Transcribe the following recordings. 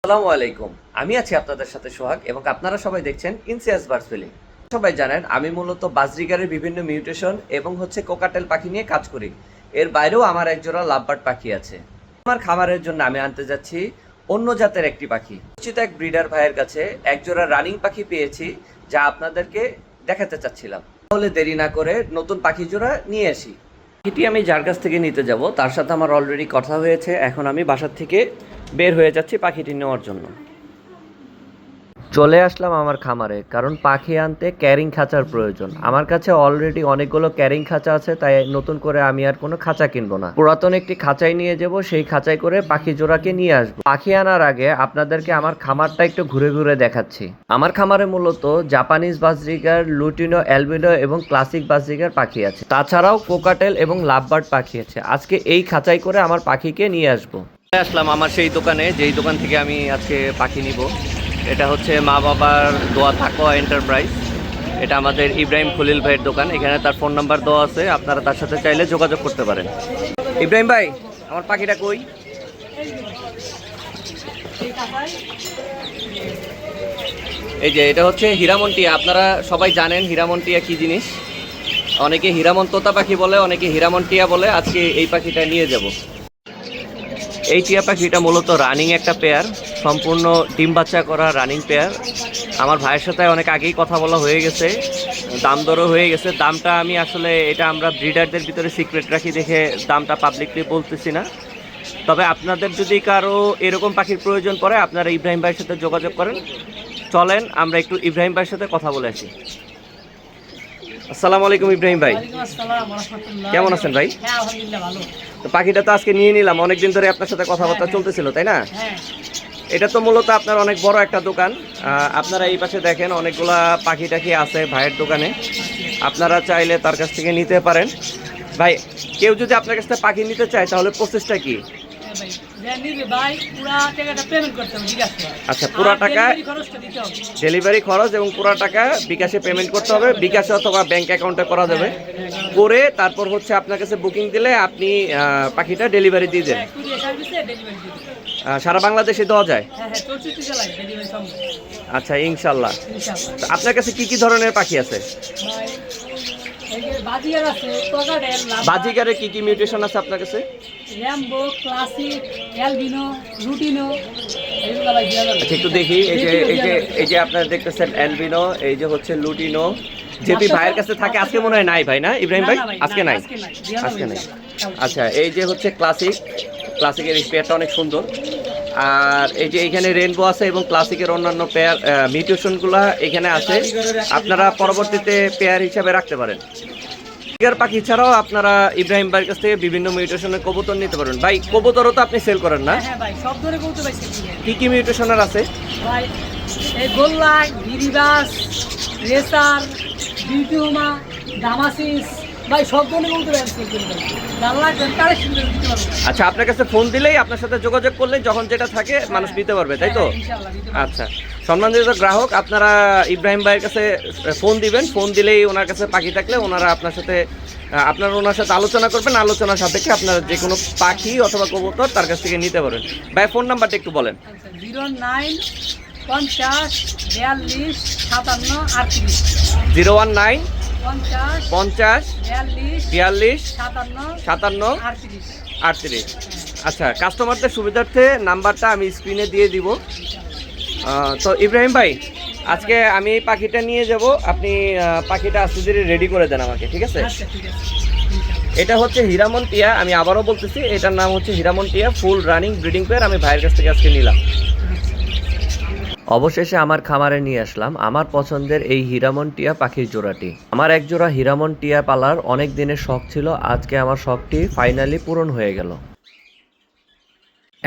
আসসালামু আলাইকুম। আমি আছি আপনাদের সাথে সোহাগ এবং আপনারা সবাই দেখছেন ইনসিয়াস বার্ডস ফিলিং। সবাই জানেন আমি মূলত বাজরিগারের বিভিন্ন মিউটেশন এবং কোকাটেল পাখি নিয়ে কাজ করি। এর বাইরেও আমার একজোড়া লাভবার্ড পাখি আছে। আমার খামারের জন্য আমি আনতে যাচ্ছি অন্য জাতের একটি পাখি। পরিচিত এক ব্রিডার ভাইয়ের কাছে একজোড়া রানিং পাখি পেয়েছি, যা আপনাদেরকে দেখাতে চাচ্ছিলাম। তাহলে দেরি না করে নতুন পাখি জোড়া নিয়ে আসি। পাখিটি আমি যার কাছ থেকে নিতে যাব তার সাথে আমার অলরেডি কথা হয়েছে। এখন আমি বাসার থেকে বের হয়ে যাচ্ছি পাখিটি নেওয়ার জন্য। চলে আসলাম আমার খামারে, কারণ পাখি আনতে ক্যারিং খাঁচার প্রয়োজন। আমার কাছে অলরেডি অনেকগুলো ক্যারিং খাঁচা আছে, তাই নতুন করে আমি আর কোনো খাঁচা কিনবো না। পুরাতন একটি খাঁচাই নিয়ে যাব, সেই খাঁচাই করে পাখি জোড়াকে নিয়ে আসবো। পাখি আনার আগে আপনাদেরকে আমার খামারটা একটু ঘুরে ঘুরে দেখাচ্ছি। আমার খামারে মূলত জাপানিজ বাজরিগার, লুটিনো, অ্যালবিনো এবং ক্লাসিক বাজরিগার পাখি আছে। তাছাড়াও কোকাটেল এবং লাভবার্ড পাখি আছে। আজকে এই খাঁচাই করে আমার পাখিকে নিয়ে আসবো। আসলাম আমার সেই দোকানে, যেই দোকান থেকে আমি আজকে পাখি নিব। এটা হচ্ছে মা বাবার দোয়া তাকওয়া এন্টারপ্রাইজ। এটা আমাদের ইব্রাহিম খলিল ভাইয়ের দোকান। এখানে তার ফোন নাম্বার দেওয়া আছে, আপনারা তার সাথে চাইলে যোগাযোগ করতে পারেন। ইব্রাহিম ভাই, আমার পাখিটা কই? এই যে এটা হচ্ছে হীরামন টিয়া। আপনারা সবাই জানেন হীরামন টিয়া কি জিনিস। অনেকে হীরামন তোতা পাখি বলে, অনেকে হীরামন টিয়া বলে। আজকে এই পাখিটা নিয়ে যাব। এই টিয়া পাখিটা মূলত রানিং একটা পেয়ার, সম্পূর্ণ ডিম বাচ্চা করা রানিং পেয়ার। আমার ভাইয়ের সাথে অনেক আগেই কথা বলা হয়ে গেছে, দাম দরও হয়ে গেছে। দামটা আমি আসলে এটা আমরা ব্রিডারদের ভিতরে সিক্রেট রাখি দেখে দামটা পাবলিকলি বলতেছি না। তবে আপনাদের যদি কারো এরকম পাখির প্রয়োজন পড়ে, আপনারা ইব্রাহিম ভাইয়ের সাথে যোগাযোগ করেন। চলেন আমরা একটু ইব্রাহিম ভাইয়ের সাথে কথা বলে আসি। আসসালামু আলাইকুম ইব্রাহিম ভাই, কেমন আছেন ভাই? তো পাখিটা তো আজকে নিয়ে নিলাম, অনেকদিন ধরে আপনার সাথে কথাবার্তা চলতেছিল, তাই না? এটা তো মূলত আপনার অনেক বড় একটা দোকান। আপনারা এই পাশে দেখেন অনেকগুলা পাখি টাখি আছে ভাইয়ের দোকানে, আপনারা চাইলে তার কাছ থেকে নিতে পারেন। ভাই, কেউ যদি আপনার কাছ থেকে পাখি নিতে চায় তাহলে প্রসেসটা কি? আচ্ছা, পুরো টাকা ডেলিভারি খরচ এবং পুরো টাকা বিকাশে পেমেন্ট করতে হবে। বিকাশে অথবা ব্যাংক অ্যাকাউন্টে করা যাবে। করে তারপর হচ্ছে আপনার কাছে বুকিং দিলে আপনি পাখিটা ডেলিভারি দিয়ে দেন। সারা বাংলাদেশে দেওয়া যায়? আচ্ছা, ইনশাল্লাহ। আপনার কাছে কি কি ধরনের পাখি আছে? বাজিগারের কি কি মিউটেশন আছে আপনার কাছে? র্যাম্বো, ক্লাসিক, অ্যালবিনো, লুটিনো, এগুলো ভাই দেওয়া যাবে। একটু দেখি। এই যে আপনারা দেখতেছেন অ্যালবিনো, এই যে হচ্ছে লুটিনো। যেটি ভাইয়ের কাছে থাকে আজকে মনে হয় নাই ভাই, না ইব্রাহিম ভাই? আজকে নাই, আজকে নাই। আচ্ছা, এই যে হচ্ছে ক্লাসিকের স্পেয়ারটা অনেক সুন্দর। আর এই যে এইখানে রেনবো আছে এবং ক্লাসিকের অন্যান্য পেয়ার মিউটেশনগুলো এখানে আছে। আপনারা পরবর্তীতে পেয়ার হিসাবে রাখতে পারেন। পাখি ছাড়াও আপনারা ইব্রাহিম ভাইয়ের কাছ থেকে বিভিন্ন মিউটেশনের কবুতর নিতে পারবেন। ভাই, কবুতরও তো আপনি সেল করেন, না? হ্যাঁ ভাই, সব ধরনের কবুতর ভাই সেল করি। কি কি মিউটেশনের আছে ভাই? এই গোল্লা, গিরিবাস, রেসার, বিউটিউমা, ডামাসিস, ভাই সব ধরনের কবুতর সেল করি ভাই। জানলা ঘন্টারে সুন্দর দিতে পারবো। আচ্ছা, আপনার কাছে ফোন দিলেই, আপনার সাথে যোগাযোগ করলে যখন যেটা থাকে মানুষ নিতে পারবে, তাই তো? ইনশাআল্লাহ দিতে পারবো। আচ্ছা, সম্মানিত গ্রাহক, আপনারা ইব্রাহিম ভাইয়ের কাছে ফোন দিবেন। ফোন দিলেই ওনার কাছে পাখি থাকলে ওনারা ওনার সাথে আলোচনা করবেন। আলোচনার সাপেক্ষে আপনারা যে কোনো পাখি অথবা কবুতর তার কাছ থেকে নিতে পারেন। ভাই, ফোন নাম্বারটা একটু বলেন। 09 50 42 57 38 019 50 42 57 38। আচ্ছা, কাস্টমারদের সুবিধার্থে নাম্বারটা আমি স্ক্রিনে দিয়ে দিব। তো ইব্রাহিম ভাই, আজকে আমি এই পাখিটা নিয়ে যাব। আপনি পাখিটা আস্তে ধীরে রেডি করে দেন আমাকে, ঠিক আছে? এটা হচ্ছে হীরামন টিয়া। আমি আবারও বলতেছি, এটার নাম হচ্ছে হীরামন টিয়া, ফুল রানিং ব্রিডিং পেয়ার। আমি ভাইয়ের কাছ থেকে আজকে নিলাম। অবশেষে আমার খামারে নিয়ে আসলাম আমার পছন্দের এই হীরামন টিয়া পাখির জোড়াটি। আমার এক জোড়া হীরামন টিয়া পালার অনেক দিনের শখ ছিল। আজকে আমার শখটি ফাইনালি পূরণ হয়ে গেল।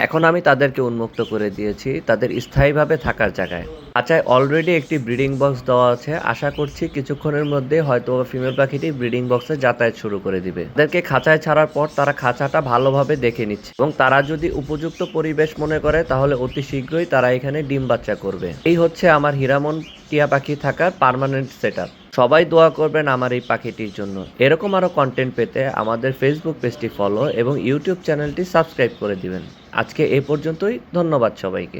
এখন আমি তাদেরকে উন্মুক্ত করে দিয়েছি তাদের স্থায়ীভাবে থাকার জায়গায়। খাঁচায় অলরেডি একটি ব্রিডিং বক্স দেওয়া আছে। আশা করছি কিছুক্ষণের মধ্যে হয়তো ফিমেল পাখিটি ব্রিডিং বক্সে যাতায়াত শুরু করে দিবে। তাদেরকে খাঁচায় ছাড়ার পর তারা খাঁচাটা ভালোভাবে দেখে নিচ্ছে এবং তারা যদি উপযুক্ত পরিবেশ মনে করে তাহলে অতি শীঘ্রই তারা এখানে ডিম বাচ্চা করবে। এই হচ্ছে আমার হীরামন টিয়া পাখি থাকার পার্মানেন্ট সেটআপ। সবাই দোয়া করবেন আমার এই পাখিটির জন্য। এরকম আরো কন্টেন্ট পেতে আমাদের ফেসবুক পেজটি ফলো এবং ইউটিউব চ্যানেলটি সাবস্ক্রাইব করে দিবেন। আজকে এই পর্যন্তই। ধন্যবাদ সবাইকে।